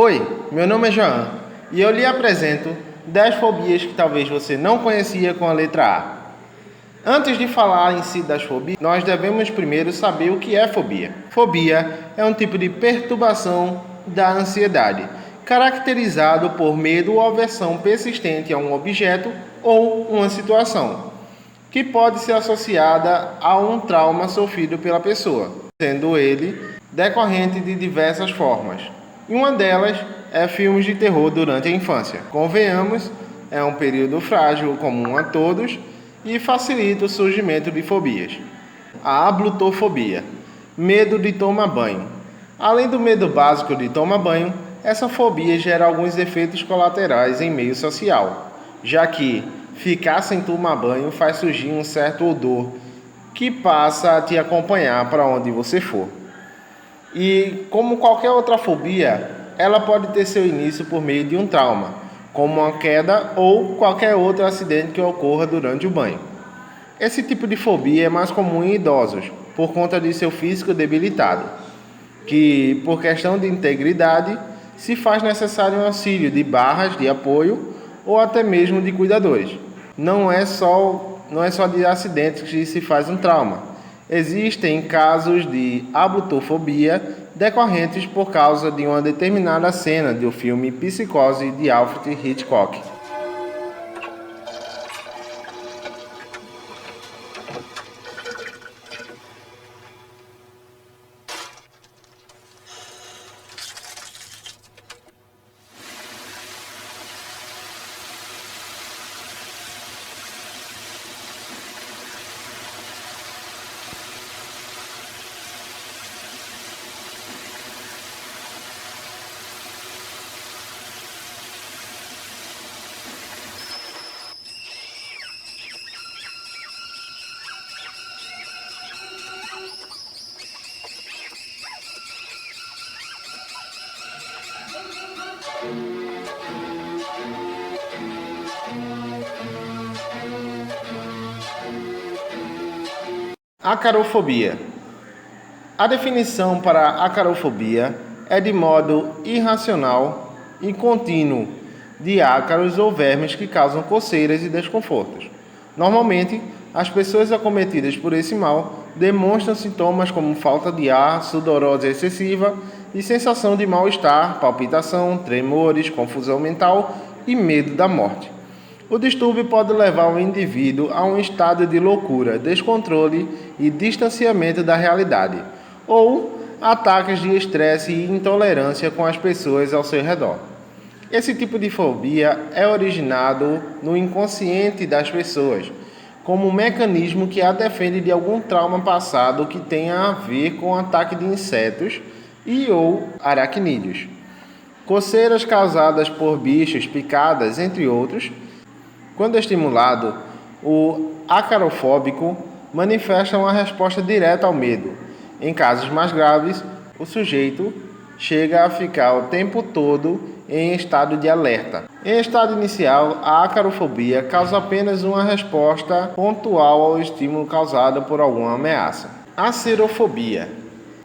Oi, meu nome é João e eu lhe apresento 10 fobias que talvez você não conhecia com a letra A. Antes de falar em si das fobias, nós devemos primeiro saber o que é fobia. Fobia é um tipo de perturbação da ansiedade, caracterizado por medo ou aversão persistente a um objeto ou uma situação, que pode ser associada a um trauma sofrido pela pessoa, sendo ele decorrente de diversas formas. E uma delas é filmes de terror durante a infância. Convenhamos, é um período frágil comum a todos e facilita o surgimento de fobias. A ablutofobia, medo de tomar banho. Além do medo básico de tomar banho, essa fobia gera alguns efeitos colaterais em meio social, já que ficar sem tomar banho faz surgir um certo odor que passa a te acompanhar para onde você for. E como qualquer outra fobia, ela pode ter seu início por meio de um trauma, como uma queda ou qualquer outro acidente que ocorra durante o banho. Esse tipo de fobia é mais comum em idosos, por conta de seu físico debilitado, que, por questão de integridade, se faz necessário um auxílio de barras de apoio ou até mesmo de cuidadores. Não é só de acidentes que se faz um trauma. Existem casos de ablutofobia decorrentes por causa de uma determinada cena do filme Psicose de Alfred Hitchcock. Acarofobia. A definição para acarofobia é de modo irracional e contínuo de ácaros ou vermes que causam coceiras e desconfortos. Normalmente, as pessoas acometidas por esse mal demonstram sintomas como falta de ar, sudorese excessiva e sensação de mal-estar, palpitação, tremores, confusão mental e medo da morte. O distúrbio pode levar o indivíduo a um estado de loucura, descontrole e distanciamento da realidade, ou ataques de estresse e intolerância com as pessoas ao seu redor. Esse tipo de fobia é originado no inconsciente das pessoas, como um mecanismo que a defende de algum trauma passado que tenha a ver com ataque de insetos e ou aracnídeos, coceiras causadas por bichos, picadas, entre outros. Quando estimulado, o acarofóbico manifesta uma resposta direta ao medo. Em casos mais graves, o sujeito chega a ficar o tempo todo em estado de alerta. Em estado inicial, a acarofobia causa apenas uma resposta pontual ao estímulo causado por alguma ameaça. A acerofobia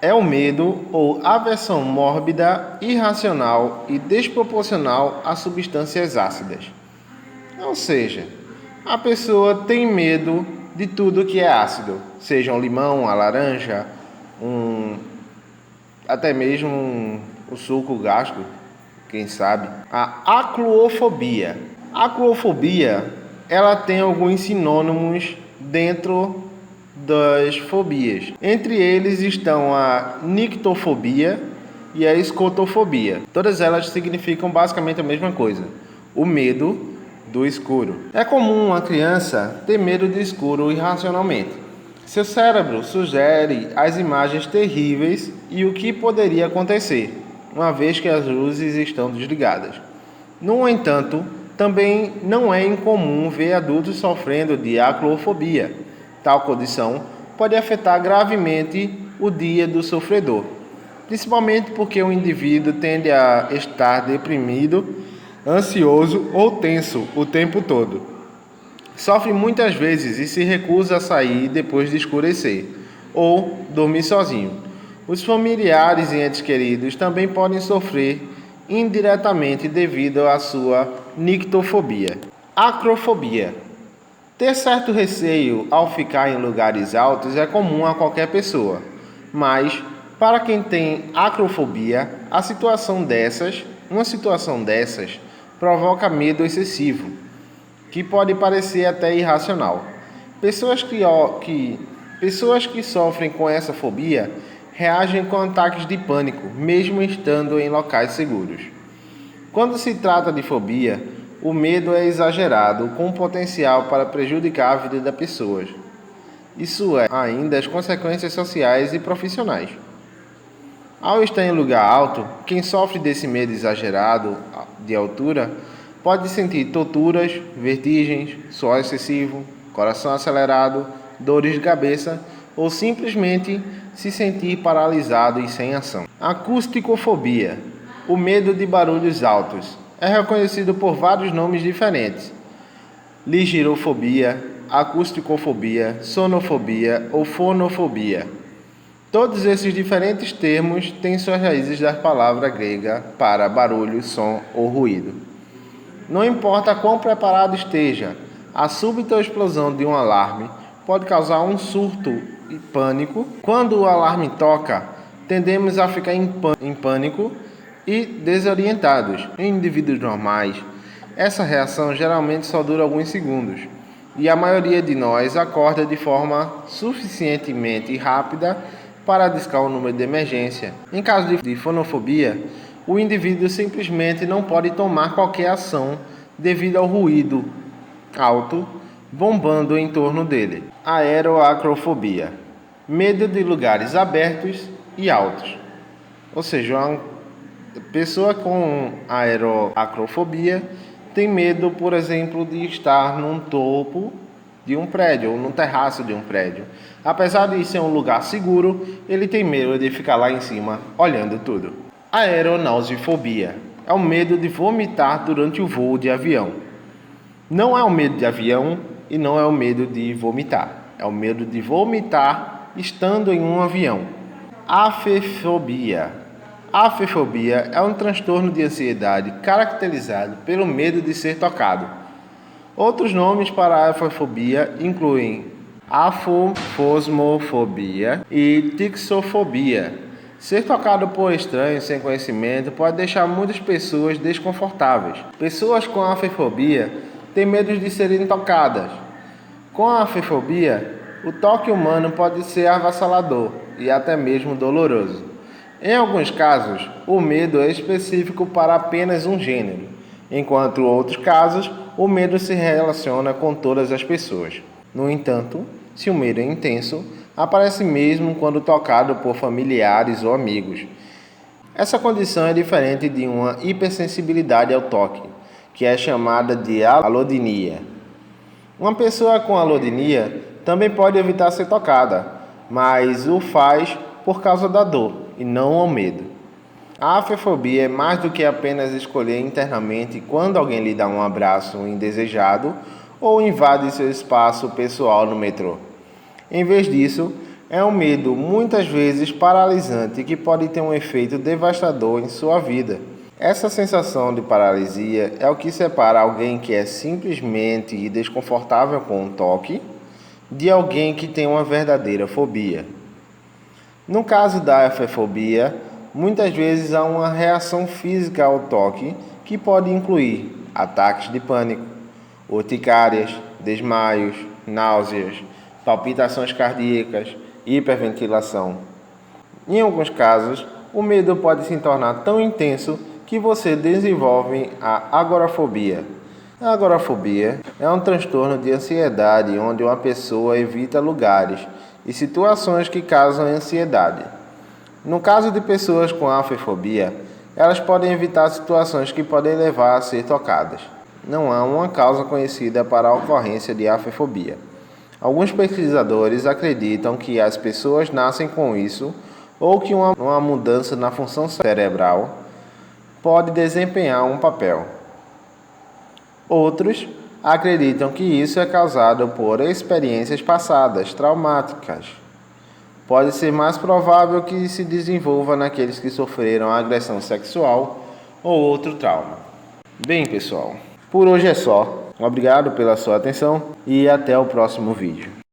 é o medo ou aversão mórbida, irracional e desproporcional a substâncias ácidas. Ou seja, a pessoa tem medo de tudo que é ácido, seja um limão, a laranja, até mesmo o suco gástrico, quem sabe. A acluofobia. A acluofobia, ela tem alguns sinônimos dentro das fobias. Entre eles estão a nictofobia e a escotofobia. Todas elas significam basicamente a mesma coisa: o medo do escuro. É comum uma criança ter medo do escuro irracionalmente. Seu cérebro sugere as imagens terríveis e o que poderia acontecer, uma vez que as luzes estão desligadas. No entanto, também não é incomum ver adultos sofrendo de acluofobia. Tal condição pode afetar gravemente o dia do sofredor, principalmente porque o indivíduo tende a estar deprimido, ansioso ou tenso o tempo todo. Sofre muitas vezes e se recusa a sair depois de escurecer, ou dormir sozinho. Os familiares e entes queridos também podem sofrer indiretamente devido à sua nictofobia. Acrofobia. Ter certo receio ao ficar em lugares altos é comum a qualquer pessoa, mas para quem tem acrofobia, uma situação dessas provoca medo excessivo, que pode parecer até irracional. Pessoas que sofrem com essa fobia reagem com ataques de pânico, mesmo estando em locais seguros. Quando se trata de fobia, o medo é exagerado, com potencial para prejudicar a vida das pessoas. Isso é ainda as consequências sociais e profissionais. Ao estar em lugar alto, quem sofre desse medo exagerado de altura pode sentir tonturas, vertigens, suor excessivo, coração acelerado, dores de cabeça ou simplesmente se sentir paralisado e sem ação. Acusticofobia. O medo de barulhos altos. É reconhecido por vários nomes diferentes: ligirofobia, acusticofobia, sonofobia ou fonofobia. Todos esses diferentes termos têm suas raízes da palavra grega para barulho, som ou ruído. Não importa quão preparado esteja, a súbita explosão de um alarme pode causar um surto e pânico. Quando o alarme toca, tendemos a ficar em pânico e desorientados. Em indivíduos normais, essa reação geralmente só dura alguns segundos, e a maioria de nós acorda de forma suficientemente rápida para discar o número de emergência. Em caso de fonofobia, o indivíduo simplesmente não pode tomar qualquer ação devido ao ruído alto bombando em torno dele. Aeroacrofobia. Medo de lugares abertos e altos. Ou seja, uma pessoa com aeroacrofobia tem medo, por exemplo, de estar num topo de um prédio ou no terraço de um prédio. Apesar de ser um lugar seguro, ele tem medo de ficar lá em cima olhando tudo. Aeronausefobia é o medo de vomitar durante o voo de avião. Não é o medo de avião e não é o medo de vomitar. É o medo de vomitar estando em um avião. Afefobia. Afefobia é um transtorno de ansiedade caracterizado pelo medo de ser tocado. Outros nomes para a afefobia incluem afofosmofobia e tixofobia. Ser tocado por estranhos sem conhecimento pode deixar muitas pessoas desconfortáveis. Pessoas com afefobia têm medo de serem tocadas. Com a afefobia, o toque humano pode ser avassalador e até mesmo doloroso. Em alguns casos, o medo é específico para apenas um gênero, enquanto em outros casos, o medo se relaciona com todas as pessoas. No entanto, se o medo é intenso, aparece mesmo quando tocado por familiares ou amigos. Essa condição é diferente de uma hipersensibilidade ao toque, que é chamada de alodinia. Uma pessoa com alodinia também pode evitar ser tocada, mas o faz por causa da dor e não ao medo. A afefobia é mais do que apenas escolher internamente quando alguém lhe dá um abraço indesejado ou invade seu espaço pessoal no metrô. Em vez disso, é um medo muitas vezes paralisante que pode ter um efeito devastador em sua vida. Essa sensação de paralisia é o que separa alguém que é simplesmente desconfortável com um toque de alguém que tem uma verdadeira fobia. No caso da afefobia, muitas vezes há uma reação física ao toque que pode incluir ataques de pânico, urticárias, desmaios, náuseas, palpitações cardíacas, hiperventilação. Em alguns casos, o medo pode se tornar tão intenso que você desenvolve a agorafobia. A agorafobia é um transtorno de ansiedade onde uma pessoa evita lugares e situações que causam ansiedade. No caso de pessoas com afefobia, elas podem evitar situações que podem levar a ser tocadas. Não há uma causa conhecida para a ocorrência de afefobia. Alguns pesquisadores acreditam que as pessoas nascem com isso ou que uma mudança na função cerebral pode desempenhar um papel. Outros acreditam que isso é causado por experiências passadas traumáticas. Pode ser mais provável que se desenvolva naqueles que sofreram agressão sexual ou outro trauma. Bem, pessoal, por hoje é só. Obrigado pela sua atenção e até o próximo vídeo.